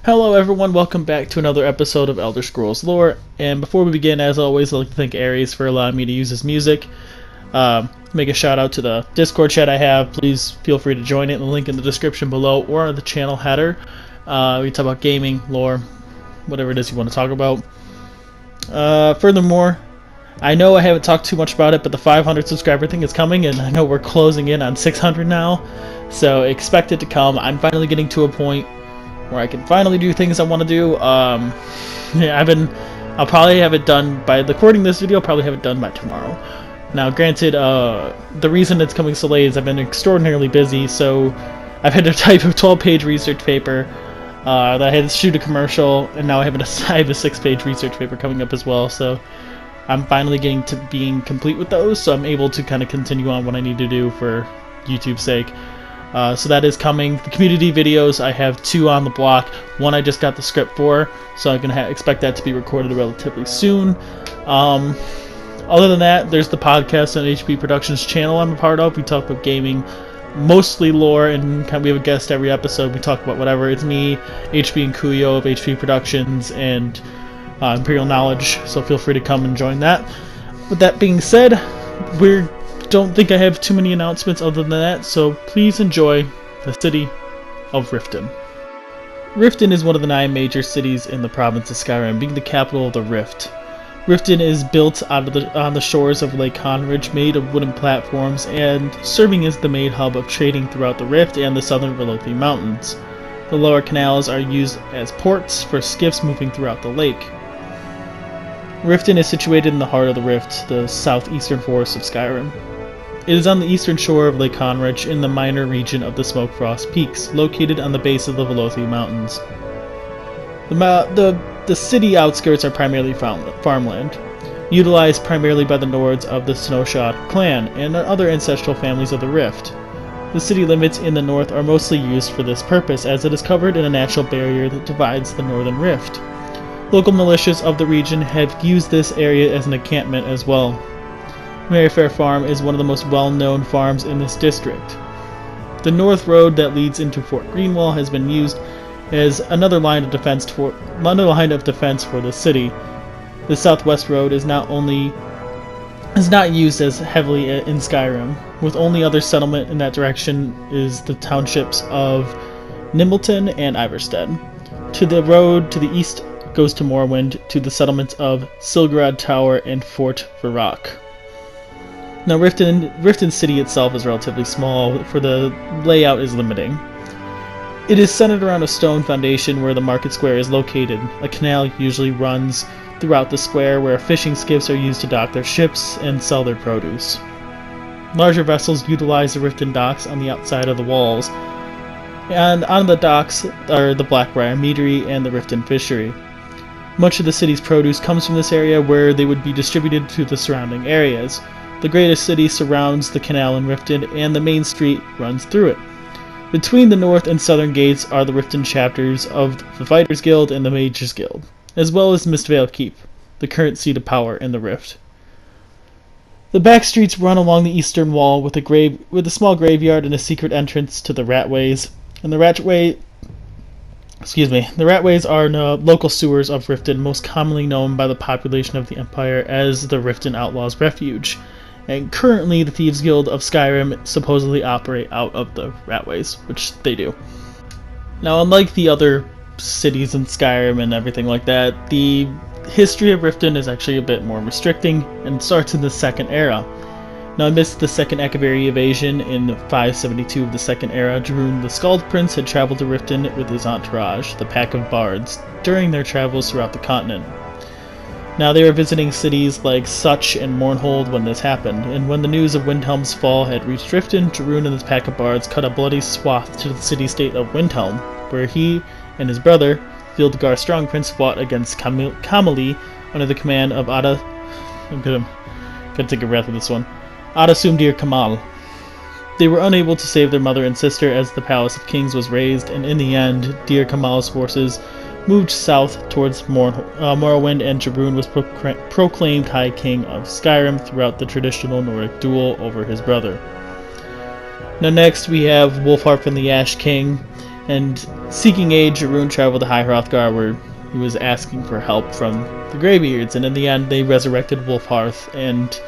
Hello everyone, welcome back to another episode of Elder Scrolls Lore, and before we begin, as always, I'd like to thank Ares for allowing me to use his music. Make a shout out to the Discord chat I have. Please feel free to join it, the link in the description below or the channel header. We talk about gaming, lore, whatever it is you want to talk about. Furthermore, I know I haven't talked too much about it, but the 500 subscriber thing is coming, and I know we're closing in on 600 now, so expect it to come. I'm finally getting to a point where I can finally do things I want to do. I'll probably have it done by recording this video. I'll probably have it done by tomorrow. Now, granted, the reason it's coming so late is I've been extraordinarily busy. So I've had to type a 12-page research paper. That I had to shoot a commercial, and now I have a 6-page research paper coming up as well. So I'm finally getting to being complete with those. So I'm able to kind of continue on what I need to do for YouTube's sake. So that is coming. The community videos, I have 2 on the block. One I just got the script for, so I'm going to expect that to be recorded relatively soon. Other than that, there's the podcast on HP Productions channel I'm a part of. We talk about gaming, mostly lore, and we have a guest every episode. We talk about whatever. It's me, HP and Kuyo of HP Productions, and Imperial Knowledge, so feel free to come and join that. With that being said, don't think I have too many announcements other than that, so please enjoy the City of Riften. Riften is one of the 9 major cities in the province of Skyrim, being the capital of the Rift. Riften is built on the shores of Lake Conridge, made of wooden platforms, and serving as the main hub of trading throughout the Rift and the southern Velothi Mountains. The lower canals are used as ports for skiffs moving throughout the lake. Riften is situated in the heart of the Rift, the southeastern forests of Skyrim. It is on the eastern shore of Lake Conridge in the minor region of the Smokefrost Peaks, located on the base of the Velothi Mountains. The city outskirts are primarily farmland, utilized primarily by the Nords of the Snowshot clan and other ancestral families of the Rift. The city limits in the north are mostly used for this purpose, as it is covered in a natural barrier that divides the northern rift. Local militias of the region have used this area as an encampment as well. Merryfair Farm is one of the most well-known farms in this district. The north road that leads into Fort Greenwall has been used as another line of defense for the city. The southwest road is not used as heavily in Skyrim, with only other settlement in that direction is the townships of Nimbleton and Iverstead. The road to the east goes to Morrowind, to the settlements of Silgarad Tower and Fort Varrock. Now, Riften City itself is relatively small, for the layout is limiting. It is centered around a stone foundation where the market square is located. A canal usually runs throughout the square where fishing skiffs are used to dock their ships and sell their produce. Larger vessels utilize the Riften docks on the outside of the walls, and on the docks are the Blackbriar Meadery and the Riften Fishery. Much of the city's produce comes from this area, where they would be distributed to the surrounding areas. The greatest city surrounds the canal in Riften, and the main street runs through it. Between the north and southern gates are the Riften chapters of the Fighters Guild and the Mages Guild, as well as Mistvale Keep, the current seat of power in the Rift. The back streets run along the eastern wall with a small graveyard and a secret entrance to the Ratways. And the Ratways are the local sewers of Riften, most commonly known by the population of the Empire as the Riften Outlaws Refuge. And currently, the Thieves Guild of Skyrim supposedly operate out of the Ratways, which they do. Now, unlike the other cities in Skyrim and everything like that, the history of Riften is actually a bit more restricting and starts in the Second Era. Now, amidst the Second Akaviri invasion in 572 of the Second Era, Jarun the Skald Prince had traveled to Riften with his entourage, the Pack of Bards, during their travels throughout the continent. Now, they were visiting cities like Such and Mournhold when this happened, and when the news of Windhelm's fall had reached Riften, Jarun and his pack of bards cut a bloody swath to the city-state of Windhelm, where he and his brother, Fildgar Strongprince, fought against Kamali under the command of Gotta take a breath with this one. Adasumdir Kamal. They were unable to save their mother and sister as the Palace of Kings was razed, and in the end, Dir Kamal's forces moved south towards Morrowind, and Jarun was proclaimed High King of Skyrim throughout the traditional Nordic duel over his brother. Now next we have Wolfharp and the Ash King. And seeking aid, Jarun traveled to High Hrothgar, where he was asking for help from the Greybeards, and in the end they resurrected Wulfharth. And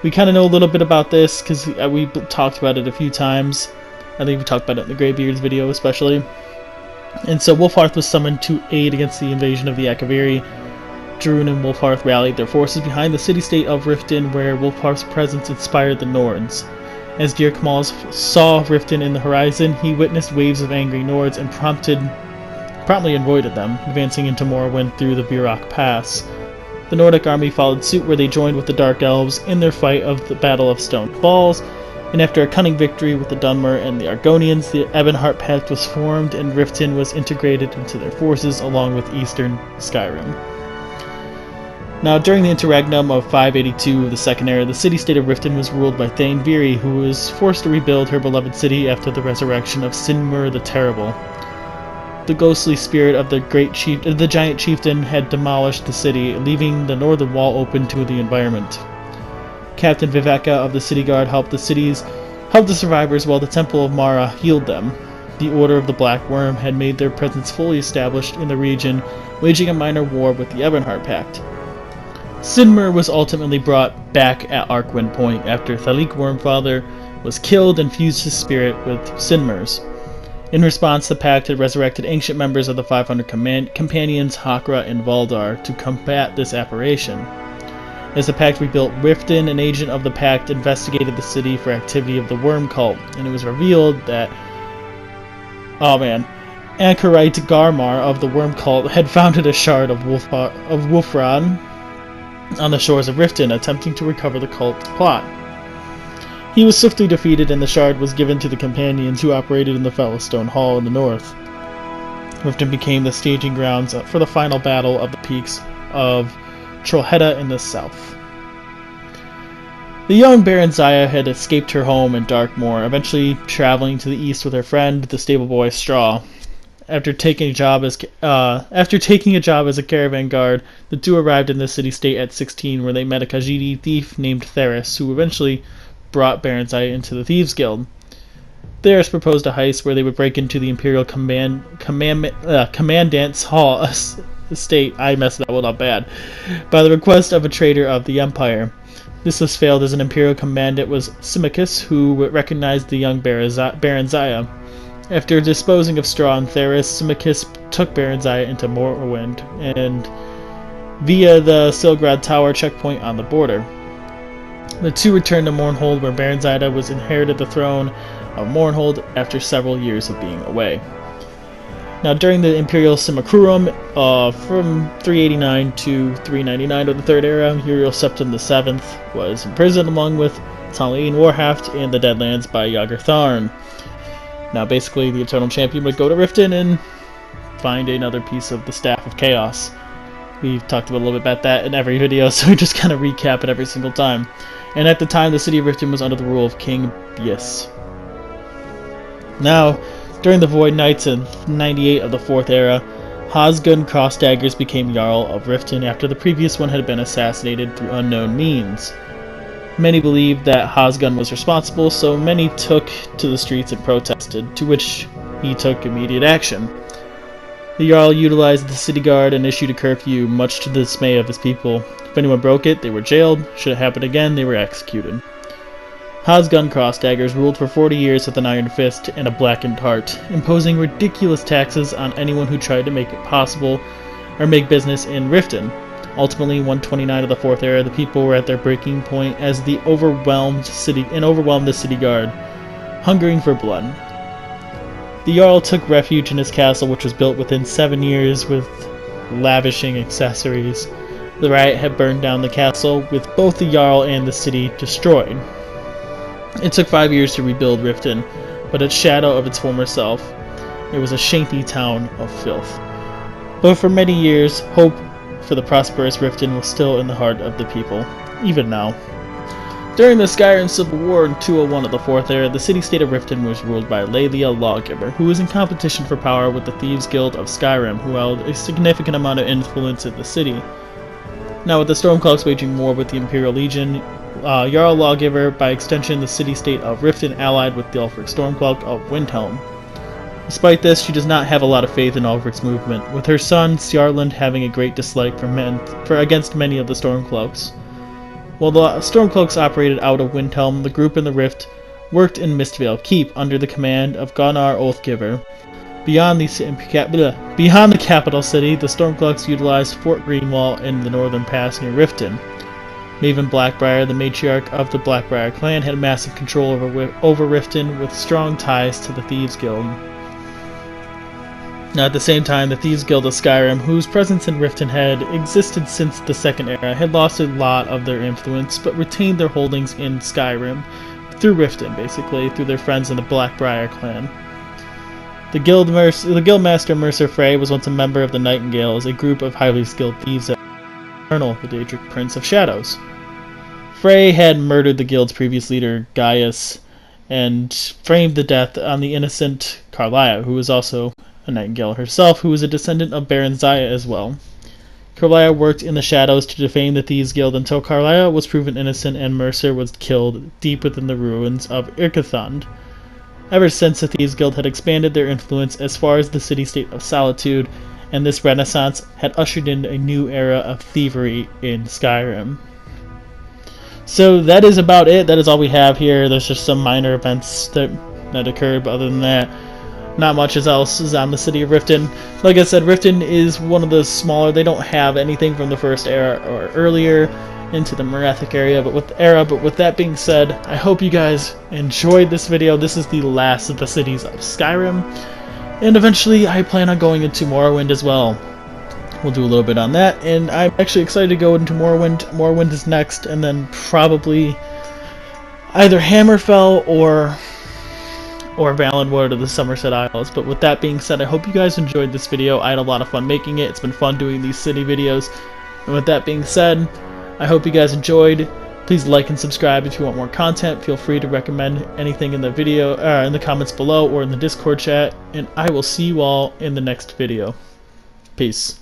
we kind of know a little bit about this because we talked about it a few times. I think we talked about it in the Greybeards video especially. And so Wulfharth was summoned to aid against the invasion of the Akaviri. Jarun and Wulfharth rallied their forces behind the city-state of Riften, where Wulfharth's presence inspired the Nords. As Dir Kamal saw Riften in the horizon, he witnessed waves of angry Nords and promptly avoided them, advancing into Morrowind through the Burak Pass. The Nordic army followed suit, where they joined with the Dark Elves in their fight of the Battle of Stone Falls, and after a cunning victory with the Dunmer and the Argonians, the Ebonheart Pact was formed, and Riften was integrated into their forces along with eastern Skyrim. Now, during the interregnum of 582 of the Second Era, the city-state of Riften was ruled by Thane Viri, who was forced to rebuild her beloved city after the resurrection of Sinmur the Terrible. The ghostly spirit of the giant chieftain had demolished the city, leaving the northern wall open to the environment. Captain Viveka of the City Guard helped the survivors while the Temple of Mara healed them. The Order of the Black Worm had made their presence fully established in the region, waging a minor war with the Ebonheart Pact. Sinmur was ultimately brought back at Arkwind Point after Thalik Wormfather was killed and fused his spirit with Sinmur's. In response, the Pact had resurrected ancient members of the 500 Companions, Hakra and Valdar, to combat this apparition. As the Pact rebuilt Riften, an agent of the Pact investigated the city for activity of the Worm Cult, and it was revealed that Anchorite Garmar of the Worm Cult had founded a shard of Wulfran on the shores of Riften, attempting to recover the cult's plot. He was swiftly defeated, and the shard was given to the Companions, who operated in the Fellowstone Hall in the north. Riften became the staging grounds for the final battle of the peaks of Trollhättan in the south. The young Baron Zaya had escaped her home in Darkmoor, eventually traveling to the east with her friend, the stable boy Straw. After taking a job as a caravan guard, the two arrived in the city-state at 16, where they met a Khajiit thief named Theris, who eventually brought Baron Zaya into the Thieves Guild. Theris proposed a heist where they would break into the Imperial Commandant's Hall estate, I messed that one up bad, by the request of a traitor of the Empire. This was failed as an Imperial Commandant was Symmachus, who recognized the young Baron Zaya. After disposing of Straw and Theris, Symmachus took Baron Zaya into Morrowind, and via the Silgrad Tower checkpoint on the border. The two returned to Mournhold, where Baron Zaya was inherited the throne of Mournhold after several years of being away. Now, during the Imperial Simacrurum, from 389 to 399 of the Third Era, Uriel Septim VII was imprisoned along with Talain Warhaft in the Deadlands by Yagar Tharn. Now, basically, the Eternal Champion would go to Riften and find another piece of the Staff of Chaos. We've talked a little bit about that in every video, so we just kind of recap it every single time. And at the time, the city of Riften was under the rule of King Bias. Now, during the Void Nights in 98 of the Fourth Era, Hosgun Crossdaggers became Jarl of Riften after the previous one had been assassinated through unknown means. Many believed that Hosgun was responsible, so many took to the streets and protested, to which he took immediate action. The Jarl utilized the city guard and issued a curfew, much to the dismay of his people. If anyone broke it, they were jailed. Should it happen again, they were executed. Hosgun Crossdaggers ruled for 40 years with an iron fist and a blackened heart, imposing ridiculous taxes on anyone who tried to make it possible or make business in Riften. Ultimately, 129 of the Fourth Era, the people were at their breaking point as they overwhelmed the city guard, hungering for blood. The Jarl took refuge in his castle, which was built within 7 years with lavishing accessories. The riot had burned down the castle, with both the Jarl and the city destroyed. It took 5 years to rebuild Riften, but its shadow of its former self. It was a shanty town of filth. But for many years, hope for the prosperous Riften was still in the heart of the people, even now. During the Skyrim Civil War in 201 of the Fourth Era, the city-state of Riften was ruled by Laelia Lawgiver, who was in competition for power with the Thieves Guild of Skyrim, who held a significant amount of influence in the city. Now, with the Stormcloaks waging war with the Imperial Legion, Jarl Lawgiver, by extension the city-state of Riften, allied with the Ulfric Stormcloak of Windhelm. Despite this, she does not have a lot of faith in Ulrich's movement, with her son Sjarland having a great dislike against many of the Stormcloaks. While the Stormcloaks operated out of Windhelm, the group in the Rift worked in Mistvale Keep under the command of Gunnar Oathgiver. Beyond the capital city, the Stormcloaks utilized Fort Greenwall in the northern pass near Riften. Maven Blackbriar, the matriarch of the Blackbriar clan, had massive control over Riften, with strong ties to the Thieves Guild. Now, at the same time, the Thieves Guild of Skyrim, whose presence in Riften had existed since the Second Era, had lost a lot of their influence, but retained their holdings in Skyrim, through Riften, basically, through their friends in the Blackbriar clan. The Guildmaster Mercer Frey was once a member of the Nightingales, a group of highly skilled thieves that Eternal, the Daedric Prince of Shadows. Frey had murdered the guild's previous leader, Gaius, and framed the death on the innocent Carlia, who was also a Nightingale herself, who was a descendant of Baron Zaya as well. Carlia worked in the shadows to defame the Thieves Guild until Carlia was proven innocent and Mercer was killed deep within the ruins of Irkethund. Ever since, the Thieves Guild had expanded their influence as far as the city-state of Solitude, and this renaissance had ushered in a new era of thievery in Skyrim. So that is about it. That is all we have here. There's just some minor events that occurred, but other than that, not much else is on the City of Riften. Like I said, Riften is one of the smaller. They don't have anything from the first era or earlier into the Morathic area, but with that being said, I hope you guys enjoyed this video. This is the last of the cities of Skyrim, and eventually I plan on going into Morrowind as well. We'll do a little bit on that, and I'm actually excited to go into Morrowind. Morrowind is next, and then probably either Hammerfell or Valenwood or the Somerset Isles. But with that being said, I hope you guys enjoyed this video. I had a lot of fun making it. It's been fun doing these city videos. And with that being said, I hope you guys enjoyed. Please like and subscribe if you want more content. Feel free to recommend anything in the video, in the comments below or in the Discord chat. And I will see you all in the next video. Peace.